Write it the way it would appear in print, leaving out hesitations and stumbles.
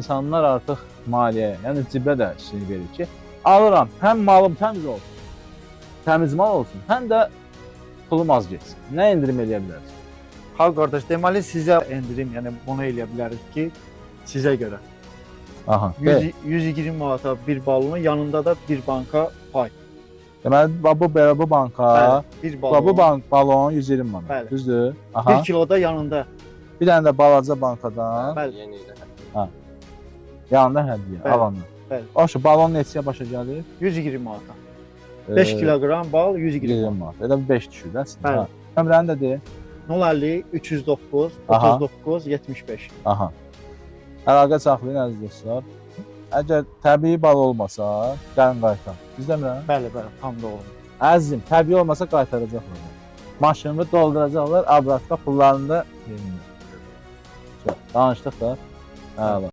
İnsanlar artıq maliyyə, yəni cibə də işini verir ki, alıram, həm malım təmiz olsun, təmiz mal olsun, həm də pulum az getsin. Nə endirim eləyə biləriz? Ha qardaş, deməli sizə endirim, yəni bunu eləyə bilərik ki, sizə görə. Aha. 120 manata bir balonun yanında da bir banka pay. Deməli, bu banka, Bəli, bir balon. balon 120 manat. Bəli. Düzdür? Aha. 1 kiloda yanında. Bir dənə də balaca bankadan, Bəli. Yeni ilə. yanında hədiyyə, Bəli. alanlar. Bəli. Oşu, balon neçəyə başa gəlir? 120 manata. 5 kiloqram bal 120 120 manat. manat. Elə 5 düşür də sizin. Bəli. Ha. Nömrəni də de. 050 309 Aha. 39 75. Aha. Əlaqə saxlayın əziz dostlar. Əgər təbii bal olmasa, gəlin qaytar. Düzdəmirəm? Bəli, bəli, tam doğru. Əzizim, təbii olmasa qaytaracaqlar. Maşınını dolduracaqlar, abratda pullarını da verin. Danışdıq da. Əla.